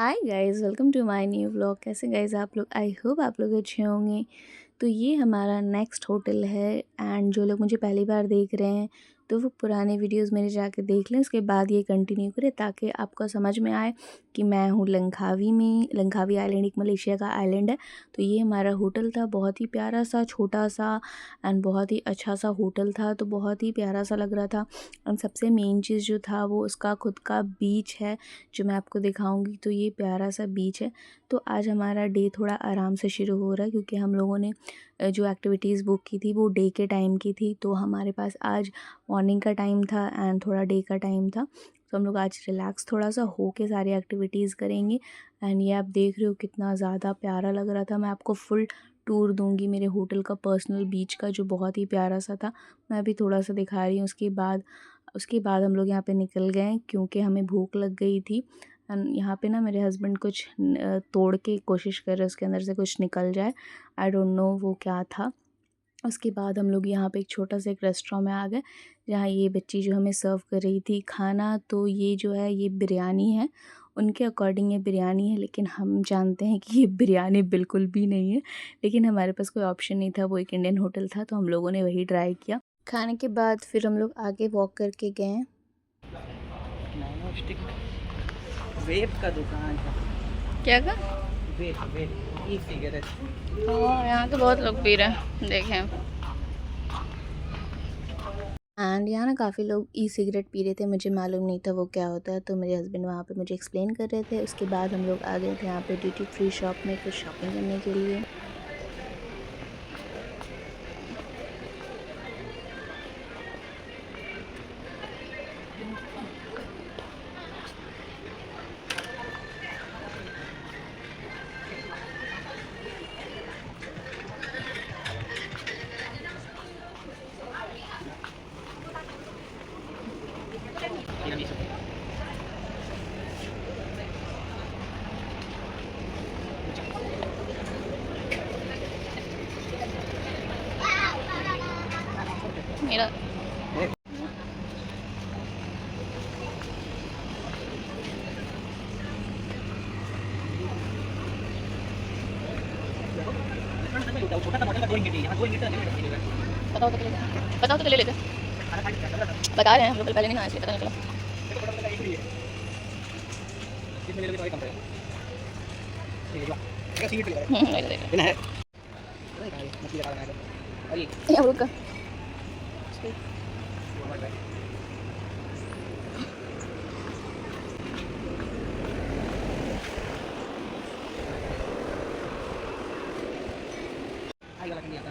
Hi guys, welcome to my new vlog. कैसे guys आप लोग? आई होप आप लोग अच्छे होंगे। तो ये हमारा नेक्स्ट होटल है एंड जो लोग मुझे पहली बार देख रहे हैं तो वो पुराने वीडियोस मेरे जाके देख लें, उसके बाद ये कंटिन्यू करें ताकि आपको समझ में आए कि मैं हूँ लंकावी में। लंकावी आइलैंड एक मलेशिया का आइलैंड है। तो ये हमारा होटल था, बहुत ही प्यारा सा छोटा सा एंड बहुत ही अच्छा सा होटल था। तो बहुत ही प्यारा सा लग रहा था एंड सबसे मेन चीज़ जो था वो उसका खुद का बीच है जो मैं आपको दिखाऊंगी। तो ये प्यारा सा बीच है। तो आज हमारा डे थोड़ा आराम से शुरू हो रहा है क्योंकि हम लोगों ने जो एक्टिविटीज़ बुक की थी वो डे के टाइम की थी। तो हमारे पास आज मॉर्निंग का टाइम था एंड थोड़ा डे का टाइम था। तो हम लोग आज रिलैक्स थोड़ा सा हो के सारी एक्टिविटीज़ करेंगे। एंड ये आप देख रहे हो कितना ज़्यादा प्यारा लग रहा था। मैं आपको फुल टूर दूंगी मेरे होटल का, पर्सनल बीच का, जो बहुत ही प्यारा सा था। मैं अभी थोड़ा सा दिखा रही हूँ। उसके बाद हम लोग यहाँ पे निकल गए क्योंकि हमें भूख लग गई थी। यहाँ पे ना मेरे हस्बैंड कुछ तोड़ के कोशिश कर रहे, उसके अंदर से कुछ निकल जाए। आई डोंट नो वो क्या था। उसके बाद हम लोग यहाँ पे एक छोटा सा एक रेस्टोरेंट में आ गए जहाँ ये बच्ची जो हमें सर्व कर रही थी खाना। तो ये जो है ये बिरयानी है, उनके अकॉर्डिंग ये बिरयानी है, लेकिन हम जानते हैं कि ये बिरयानी बिल्कुल भी नहीं है। लेकिन हमारे पास कोई ऑप्शन नहीं था, वो एक इंडियन होटल था तो हम लोगों ने वही ट्राई किया। खाने के बाद फिर हम लोग आगे वॉक करके गए। वेप का दुकान है। क्या का? वेप वेप ई सिगरेट। हाँ, यहाँ तो बहुत लोग पी रहे हैं, देखें। एंड यहाँ ना काफ़ी लोग ई सिगरेट पी रहे थे, मुझे मालूम नहीं था वो क्या होता है। तो मेरे हस्बैंड वहाँ पे मुझे एक्सप्लेन कर रहे थे। उसके बाद हम लोग आ गए थे यहाँ पे ड्यूटी फ्री शॉप में कुछ शॉपिंग करने के लिए। मेरा छोटा सा मॉडल का 2 इंच यहाँ 2 इंच का नहीं बताओ तो ले लेते। बता रहे हैं हम लोग पहले नहीं खाए, इसलिए पता नहीं चला। इसमें मेरे को कम पड़ेगा। ठीक है क्या सीट लगा देख है ना है। अरे मछली लगा रहा है और ये हम लोग का आई वाला नहीं आता।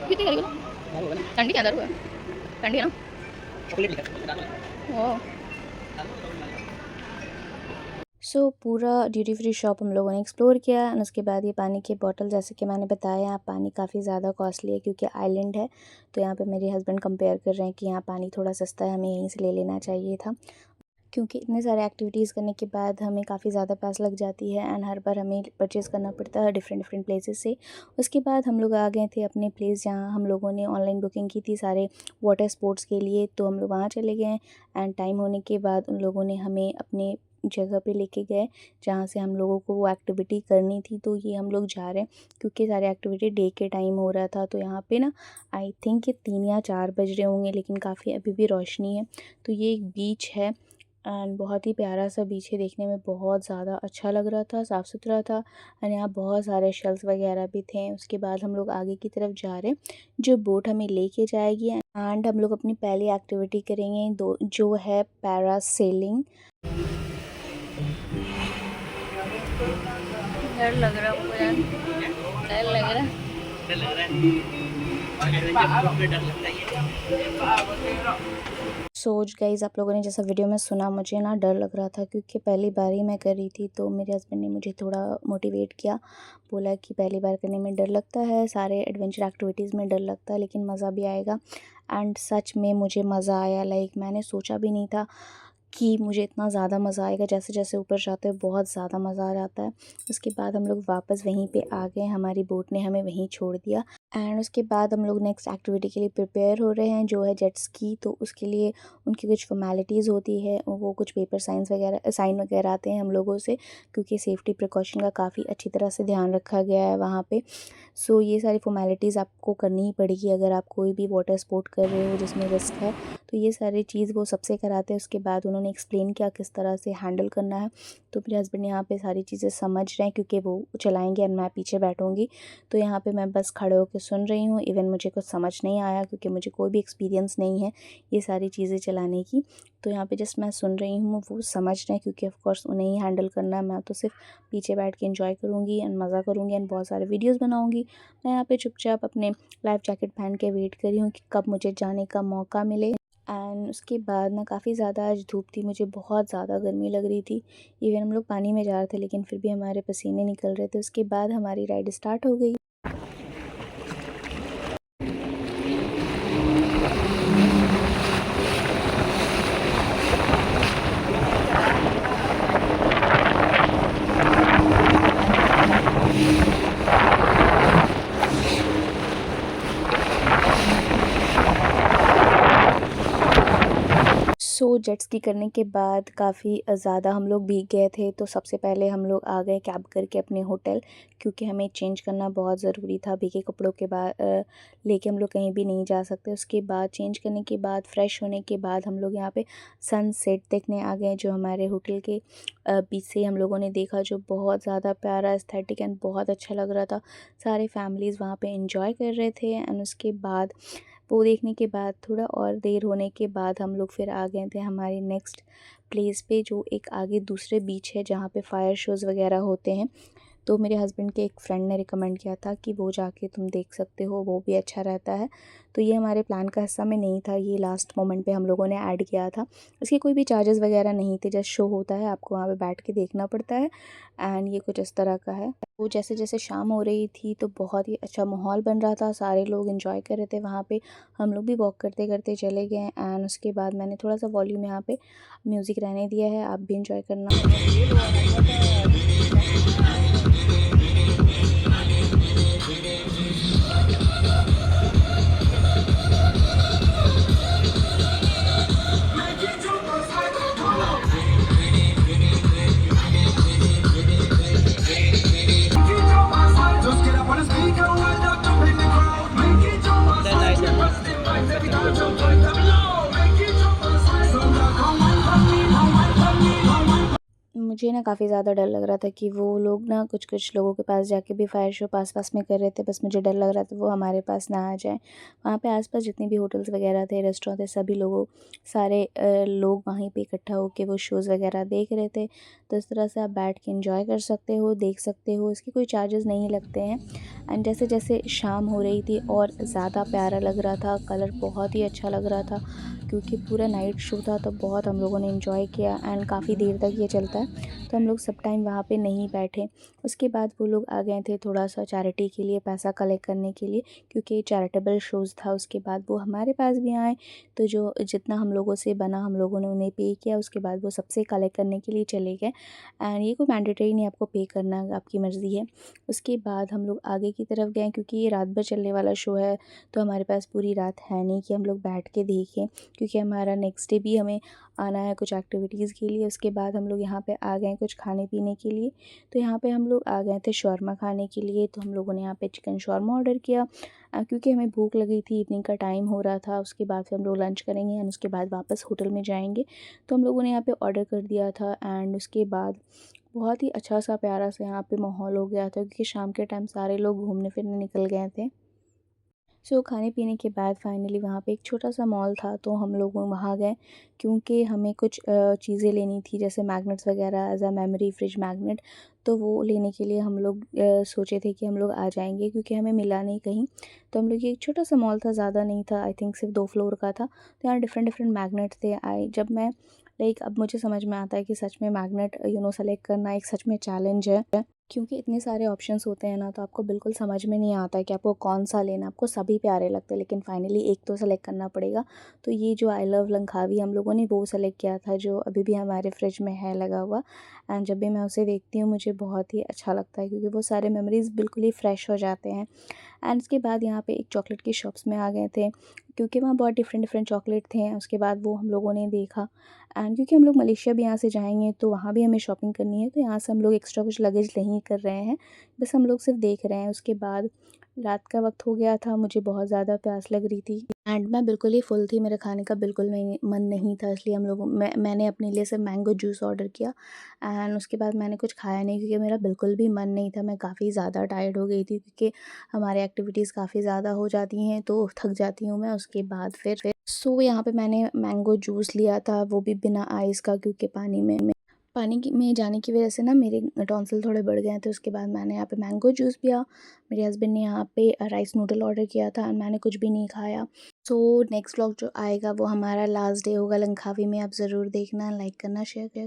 कितनी करेगा ना? ना होगा ना ठंडी के अंदर हुआ है, ठंडी है ना चॉकलेट लिखा है। वो। सो पूरा ड्यूटी फ्री शॉप हम लोगों ने एक्सप्लोर किया और उसके बाद ये पानी की बोतल, जैसे कि मैंने बताया यहाँ पानी काफ़ी ज़्यादा कॉस्टली है क्योंकि आइलैंड है। तो यहाँ पे मेरे हस्बैंड कंपेयर कर रहे हैं कि यहाँ पानी थोड़ा सस्ता है, हमें यहीं से ले लेना चाहिए था। क्योंकि इतने सारे एक्टिविटीज़ करने के बाद हमें काफ़ी ज़्यादा पैसा लग जाती है एंड हर बार हमें परचेज़ करना पड़ता है डिफरेंट डिफरेंट प्लेसेस से। उसके बाद हम लोग आ गए थे अपने प्लेस जहाँ हम लोगों ने ऑनलाइन बुकिंग की थी सारे वाटर स्पोर्ट्स के लिए। तो हम लोग वहाँ चले गए एंड टाइम होने के बाद उन लोगों ने हमें अपने जगह पे लेके गए जहाँ से हम लोगों को वो एक्टिविटी करनी थी। तो ये हम लोग जा रहे हैं क्योंकि सारे एक्टिविटी डे के टाइम हो रहा था। तो यहाँ पे ना आई थिंक ये 3 या 4 बज रहे होंगे, लेकिन काफ़ी अभी भी रोशनी है। तो ये एक बीच है एंड बहुत ही प्यारा सा बीच है, देखने में बहुत ज़्यादा अच्छा लग रहा था, साफ़ सुथरा था एंड यहाँ बहुत सारे शेल्स वगैरह भी थे। उसके बाद हम लोग आगे की तरफ जा रहे हैं, जो बोट हमें लेके जाएगी एंड हम लोग अपनी पहली एक्टिविटी करेंगे जो है पैरासेलिंग। डर लग रहा है, डर लग रहा है। डर लग रहा है। डर लगता है। सोच गाइज़, आप लोगों ने जैसा वीडियो में सुना, मुझे ना डर लग रहा था क्योंकि पहली बार ही मैं कर रही थी। तो मेरे हस्बैंड ने मुझे थोड़ा मोटिवेट किया, बोला कि पहली बार करने में डर लगता है, सारे एडवेंचर एक्टिविटीज़ में डर लगता है, लेकिन मज़ा भी आएगा। एंड सच में मुझे मज़ा आया। लाइक मैंने सोचा भी नहीं था कि मुझे इतना ज़्यादा मज़ा आएगा, जैसे जैसे ऊपर जाते हैं बहुत ज़्यादा मज़ा आ जाता है। उसके बाद हम लोग वापस वहीं पे आ गए, हमारी बोट ने हमें वहीं छोड़ दिया एंड उसके बाद हम लोग नेक्स्ट एक्टिविटी के लिए प्रिपेयर हो रहे हैं, जो है जेट स्की। तो उसके लिए उनकी कुछ फ़ॉर्मेलिटीज़ होती है, वो कुछ पेपर साइन वगैरह आते हैं हम लोगों से, क्योंकि सेफ्टी प्रिकॉशन का काफ़ी अच्छी तरह से ध्यान रखा गया है वहाँ पे। सो ये सारी फ़ॉर्मेलिटीज़ आपको करनी ही पड़ेगी अगर आप कोई भी वाटर स्पोर्ट कर रहे हो जिसमें रिस्क है। तो ये सारी चीज़ वो सबसे कराते हैं। उसके बाद उन्होंने एक्सप्लेन किया किस तरह से हैंडल करना है। तो मेरे हस्बैंड यहाँ पे सारी चीज़ें समझ रहे हैं, क्योंकि वो चलाएँगे और मैं पीछे बैठूँगी। तो यहाँ पे मैं बस खड़े होकर सुन रही हूँ। इवन मुझे कुछ समझ नहीं आया, क्योंकि मुझे कोई भी एक्सपीरियंस नहीं है ये सारी चीज़ें चलाने की। तो यहाँ पे जस्ट मैं सुन रही हूँ, वो समझ रहे हैं, क्योंकि ऑफ़ कोर्स उन्हें ही हैंडल करना है। मैं तो सिर्फ पीछे बैठ के एंजॉय करूँगी एंड मज़ा करूँगी एंड बहुत सारे वीडियोस बनाऊँगी। मैं यहाँ पे चुपचाप अपने लाइफ जैकेट पहन के वेट कर रही हूँ कि कब मुझे जाने का मौका मिले। एंड उसके बाद ना काफ़ी ज़्यादा आज धूप थी, मुझे बहुत ज़्यादा गर्मी लग रही थी। इवन हम लोग पानी में जा रहे थे, लेकिन फिर भी हमारे पसीने निकल रहे थे। उसके बाद हमारी राइड स्टार्ट हो गई। सो जेट स्की करने के बाद काफ़ी ज़्यादा हम लोग भीग गए थे। तो सबसे पहले हम लोग आ गए कैब करके अपने होटल, क्योंकि हमें चेंज करना बहुत ज़रूरी था। भीगे कपड़ों के बाद लेके हम लोग कहीं भी नहीं जा सकते। उसके बाद चेंज करने के बाद फ्रेश होने के बाद हम लोग यहाँ पे सनसेट देखने आ गए, जो हमारे होटल के बीच से हम लोगों ने देखा, जो बहुत ज़्यादा प्यारा एस्थेटिक एंड बहुत अच्छा लग रहा था। सारे फैमिलीज़ वहाँ पे एंजॉय कर रहे थे एंड उसके बाद वो देखने के बाद थोड़ा और देर होने के बाद हम लोग फिर आ गए थे हमारी नेक्स्ट प्लेस पे, जो एक आगे दूसरे बीच है जहाँ पे फायर शोज़ वगैरह होते हैं। तो मेरे हस्बैंड के एक फ्रेंड ने रिकमेंड किया था कि वो जाके तुम देख सकते हो, वो भी अच्छा रहता है। तो ये हमारे प्लान का हिस्सा में नहीं था, ये लास्ट मोमेंट पे हम लोगों ने ऐड किया था। इसके कोई भी चार्जेस वगैरह नहीं थे, जस्ट शो होता है, आपको वहाँ पे बैठ के देखना पड़ता है एंड ये कुछ इस तरह का है। वो जैसे जैसे शाम हो रही थी तो बहुत ही अच्छा माहौल बन रहा था, सारे लोग एंजॉय कर रहे थे वहाँ पे। हम लोग भी वॉक करते करते चले गए एंड उसके बाद मैंने थोड़ा सा वॉल्यूम यहाँ पे म्यूज़िक रहने दिया है, आप भी एंजॉय करना। Just get up on the speaker, wind up, jump in the crowd. Make it jump and slide, keep us in mind. Every time jump right up low. Make it jump and slide. So now come on, come me, come on, come me, come on. मुझे ना काफ़ी ज़्यादा डर लग रहा था कि वो लोग ना कुछ लोगों के पास जाके भी फायर शो पास-पास में कर रहे थे। बस मुझे डर लग रहा था वो हमारे पास ना आ जाएँ। वहाँ पे आस-पास जितने भी होटल्स वगैरह थे, रेस्टोरेंट थे, सभी लोगों सारे लोग वहीं पे इकट्ठा होके वो शोज़ वगैरह देख रहे थे। तो इस तरह से आप बैठ के एंजॉय कर सकते हो, देख सकते हो, इसके कोई चार्जेस नहीं लगते हैं। एंड जैसे-जैसे शाम हो रही थी और ज़्यादा प्यारा लग रहा था, कलर बहुत ही अच्छा लग रहा था, क्योंकि पूरा नाइट शो था, तो बहुत हम लोगों ने एंजॉय किया एंड काफ़ी देर तक ये चलता है। तो हम लोग सब टाइम वहाँ पे नहीं बैठे। उसके बाद वो लोग आ गए थे थोड़ा-सा चैरिटी के लिए पैसा कलेक्ट करने के लिए, क्योंकि चैरिटेबल शोज़ था। उसके बाद वो हमारे पास भी आए, तो जो जितना हम लोगों से बना हम लोगों ने उन्हें पे किया। उसके बाद वो सबसे कलेक्ट करने के लिए चले गए एंड ये कोई मैंडेटरी नहीं, आपको पे करना आपकी मर्ज़ी है। उसके बाद हम लोग आगे की तरफ गए, क्योंकि ये रात भर चलने वाला शो है, तो हमारे पास पूरी रात है नहीं कि हम लोग बैठ के देखें, क्योंकि हमारा नेक्स्ट डे भी हमें आना है कुछ एक्टिविटीज़ के लिए। उसके बाद हम लोग यहाँ पे आ गए कुछ खाने पीने के लिए। तो यहाँ पे हम लोग आ गए थे शौरमा खाने के लिए। तो हम लोगों ने यहाँ पे चिकन शौरमा ऑर्डर किया, क्योंकि हमें भूख लगी थी, इवनिंग का टाइम हो रहा था। उसके बाद फिर हम लोग लंच करेंगे एंड उसके बाद वापस होटल में जाएंगे। तो हम लोगों ने यहाँ पे ऑर्डर कर दिया था एंड उसके बाद बहुत ही अच्छा सा प्यारा सा यहाँ पे माहौल हो गया था, क्योंकि शाम के टाइम सारे लोग घूमने फिरने निकल गए थे। सो खाने पीने के बाद फाइनली वहाँ पे एक छोटा सा मॉल था, तो हम लोग वहाँ गए, क्योंकि हमें कुछ चीज़ें लेनी थी, जैसे मैग्नेट्स वगैरह as a memory fridge magnet. तो वो लेने के लिए हम लोग सोचे थे कि हम लोग आ जाएंगे, क्योंकि हमें मिला नहीं कहीं। तो हम लोग ये एक छोटा सा मॉल था, ज़्यादा नहीं था, आई थिंक सिर्फ 2 फ्लोर का था। तो यहाँ डिफरेंट डिफरेंट मैग्नेट थे। आई जब मैं लाइक अब मुझे समझ में आता है कि सच में मैग्नेट सेलेक्ट करना एक सच में चैलेंज है। क्योंकि इतने सारे ऑप्शंस होते हैं ना, तो आपको बिल्कुल समझ में नहीं आता है कि आपको कौन-सा लेना है। आपको सभी प्यारे लगते हैं, लेकिन फाइनली एक तो सेलेक्ट करना पड़ेगा। तो ये जो आई लव लंकावी हम लोगों ने वो सेलेक्ट किया था, जो अभी भी हमारे फ्रिज में है लगा हुआ। एंड जब भी मैं उसे देखती हूँ मुझे बहुत ही अच्छा लगता है, क्योंकि वो सारे मेमोरीज़ बिल्कुल ही फ्रेश हो जाते हैं। एंड उसके बाद यहाँ पे एक चॉकलेट की शॉप्स में आ गए थे, क्योंकि वहाँ बहुत डिफरेंट डिफरेंट चॉकलेट थे। उसके बाद वो हम लोगों ने देखा, एंड क्योंकि हम लोग मलेशिया भी यहाँ से जाएंगे तो वहाँ भी हमें शॉपिंग करनी है, तो यहाँ से हम लोग एक्स्ट्रा कुछ लगेज नहीं कर रहे हैं, बस हम लोग सिर्फ देख रहे हैं। उसके बाद रात का वक्त हो गया था, मुझे बहुत ज़्यादा प्यास लग रही थी एंड मैं बिल्कुल ही फुल थी, मेरे खाने का बिल्कुल नहीं मन नहीं था, इसलिए मैंने अपने लिए सिर्फ मैंगो जूस ऑर्डर किया। एंड उसके बाद मैंने कुछ खाया नहीं, क्योंकि मेरा बिल्कुल भी मन नहीं था। मैं काफ़ी ज़्यादा टायर्ड हो गई थी, क्योंकि हमारी एक्टिविटीज़ काफ़ी ज़्यादा हो जाती हैं तो थक जाती हूँ मैं। उसके बाद फिर सो यहाँ पे मैंने मैंगो जूस लिया था, वो भी बिना आइस का, क्योंकि पानी में जाने की वजह से ना मेरे टॉन्सिल थोड़े बढ़ गए थे। उसके बाद मैंने यहाँ पे मैंगो जूस पिया। मेरे हस्बैंड ने यहाँ पे राइस नूडल ऑर्डर किया था, एंड मैंने कुछ भी नहीं खाया। सो नेक्स्ट व्लॉग जो आएगा वो हमारा लास्ट डे होगा लंकावी में। आप ज़रूर देखना, लाइक करना, शेयर करना।